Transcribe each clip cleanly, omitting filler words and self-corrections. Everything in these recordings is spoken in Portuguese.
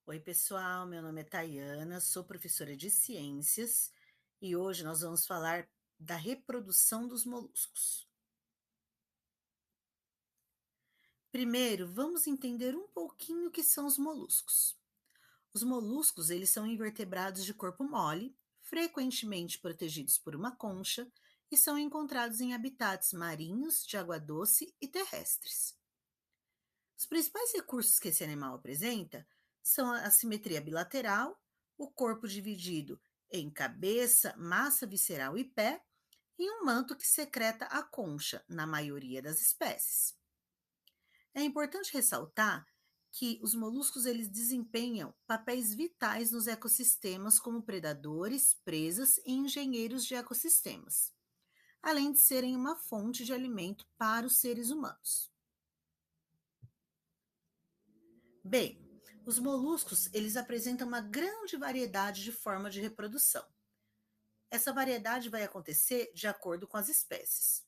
Oi, pessoal. Meu nome é Tayana, sou professora de ciências e hoje nós vamos falar da reprodução dos moluscos. Primeiro, vamos entender um pouquinho o que são os moluscos. Os moluscos, eles são invertebrados de corpo mole, frequentemente protegidos por uma concha e são encontrados em habitats marinhos, de água doce e terrestres. Os principais recursos que esse animal apresenta são a simetria bilateral, o corpo dividido em cabeça, massa visceral e pé, e um manto que secreta a concha, na maioria das espécies. É importante ressaltar que os moluscos eles desempenham papéis vitais nos ecossistemas como predadores, presas e engenheiros de ecossistemas, além de serem uma fonte de alimento para os seres humanos. Bem, os moluscos, eles apresentam uma grande variedade de formas de reprodução. Essa variedade vai acontecer de acordo com as espécies.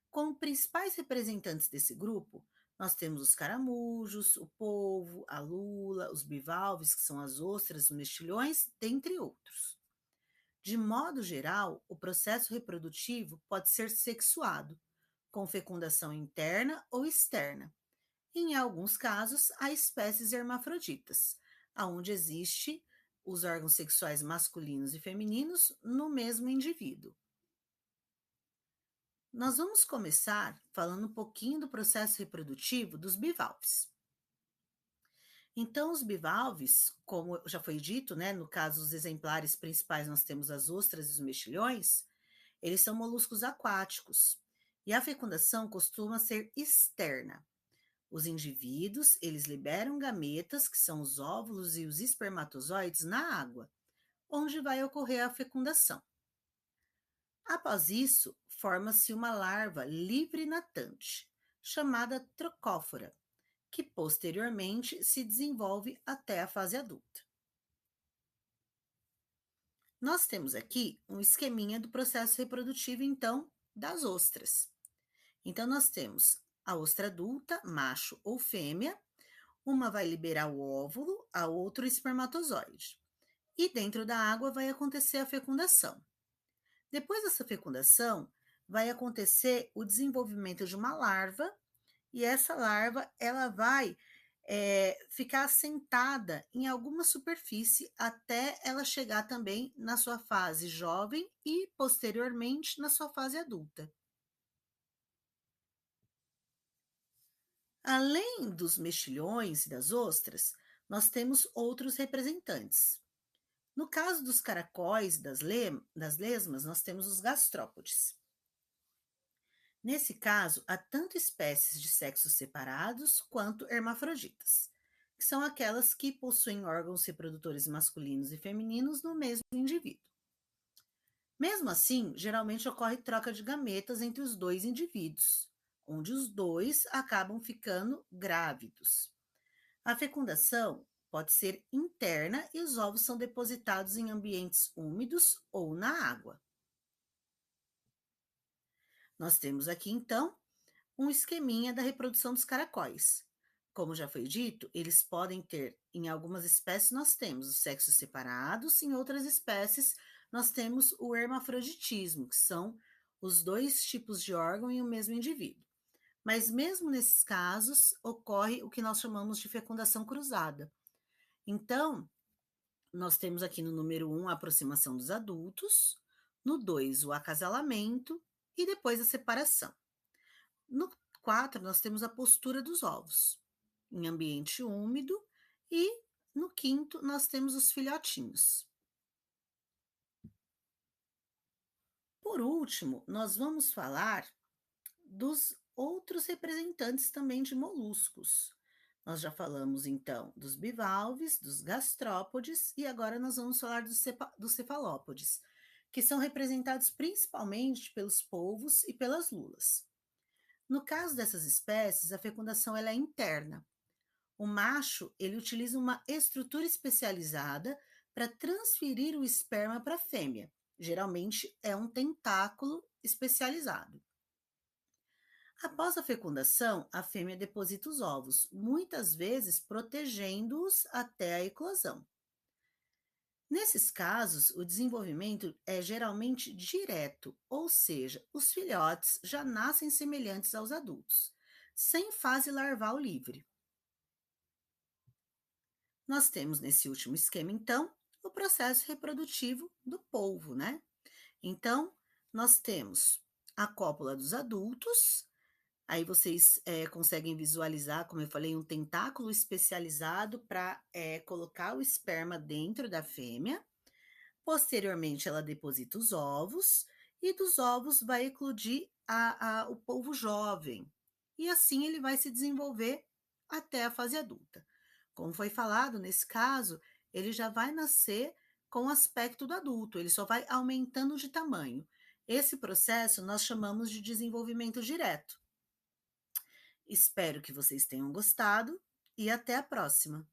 Como principais representantes desse grupo, nós temos os caramujos, o polvo, a lula, os bivalves, que são as ostras, os mexilhões, dentre outros. De modo geral, o processo reprodutivo pode ser sexuado, com fecundação interna ou externa. Em alguns casos, há espécies hermafroditas, aonde existe os órgãos sexuais masculinos e femininos no mesmo indivíduo. Nós vamos começar falando um pouquinho do processo reprodutivo dos bivalves. Então, os bivalves, como já foi dito, né, no caso dos exemplares principais, nós temos as ostras e os mexilhões, eles são moluscos aquáticos. E a fecundação costuma ser externa. Os indivíduos, eles liberam gametas, que são os óvulos e os espermatozoides, na água, onde vai ocorrer a fecundação. Após isso, forma-se uma larva livre natante, chamada trocófora, que posteriormente se desenvolve até a fase adulta. Nós temos aqui um esqueminha do processo reprodutivo, então, das ostras. Então, nós temos a ostra adulta, macho ou fêmea. Uma vai liberar o óvulo, a outra o espermatozoide. E dentro da água vai acontecer a fecundação. Depois dessa fecundação, vai acontecer o desenvolvimento de uma larva, e essa larva ela vai ficar assentada em alguma superfície até ela chegar também na sua fase jovem e, posteriormente, na sua fase adulta. Além dos mexilhões e das ostras, nós temos outros representantes. No caso dos caracóis e das lesmas, nós temos os gastrópodes. Nesse caso, há tanto espécies de sexos separados quanto hermafroditas, que são aquelas que possuem órgãos reprodutores masculinos e femininos no mesmo indivíduo. Mesmo assim, geralmente ocorre troca de gametas entre os dois indivíduos, onde os dois acabam ficando grávidos. A fecundação pode ser interna e os ovos são depositados em ambientes úmidos ou na água. Nós temos aqui, então, um esqueminha da reprodução dos caracóis. Como já foi dito, eles podem ter, em algumas espécies, nós temos os sexos separados, em outras espécies, nós temos o hermafroditismo, que são os dois tipos de órgão em um mesmo indivíduo. Mas mesmo nesses casos, ocorre o que nós chamamos de fecundação cruzada. Então, nós temos aqui no número 1 a aproximação dos adultos, no 2 o acasalamento e depois a separação. No 4 nós temos a postura dos ovos, em ambiente úmido, e no quinto nós temos os filhotinhos. Por último, nós vamos falar dos outros representantes também de moluscos. Nós já falamos então dos bivalves, dos gastrópodes e agora nós vamos falar dos cefalópodes, que são representados principalmente pelos polvos e pelas lulas. No caso dessas espécies, a fecundação ela é interna. O macho ele utiliza uma estrutura especializada para transferir o esperma para a fêmea. Geralmente é um tentáculo especializado. Após a fecundação, a fêmea deposita os ovos, muitas vezes protegendo-os até a eclosão. Nesses casos, o desenvolvimento é geralmente direto, ou seja, os filhotes já nascem semelhantes aos adultos, sem fase larval livre. Nós temos nesse último esquema, então, o processo reprodutivo do polvo, né? Então, nós temos a cópula dos adultos, aí vocês conseguem visualizar, como eu falei, um tentáculo especializado para colocar o esperma dentro da fêmea. Posteriormente, ela deposita os ovos e dos ovos vai eclodir o polvo jovem. E assim ele vai se desenvolver até a fase adulta. Como foi falado, nesse caso, ele já vai nascer com o aspecto do adulto, ele só vai aumentando de tamanho. Esse processo nós chamamos de desenvolvimento direto. Espero que vocês tenham gostado e até a próxima.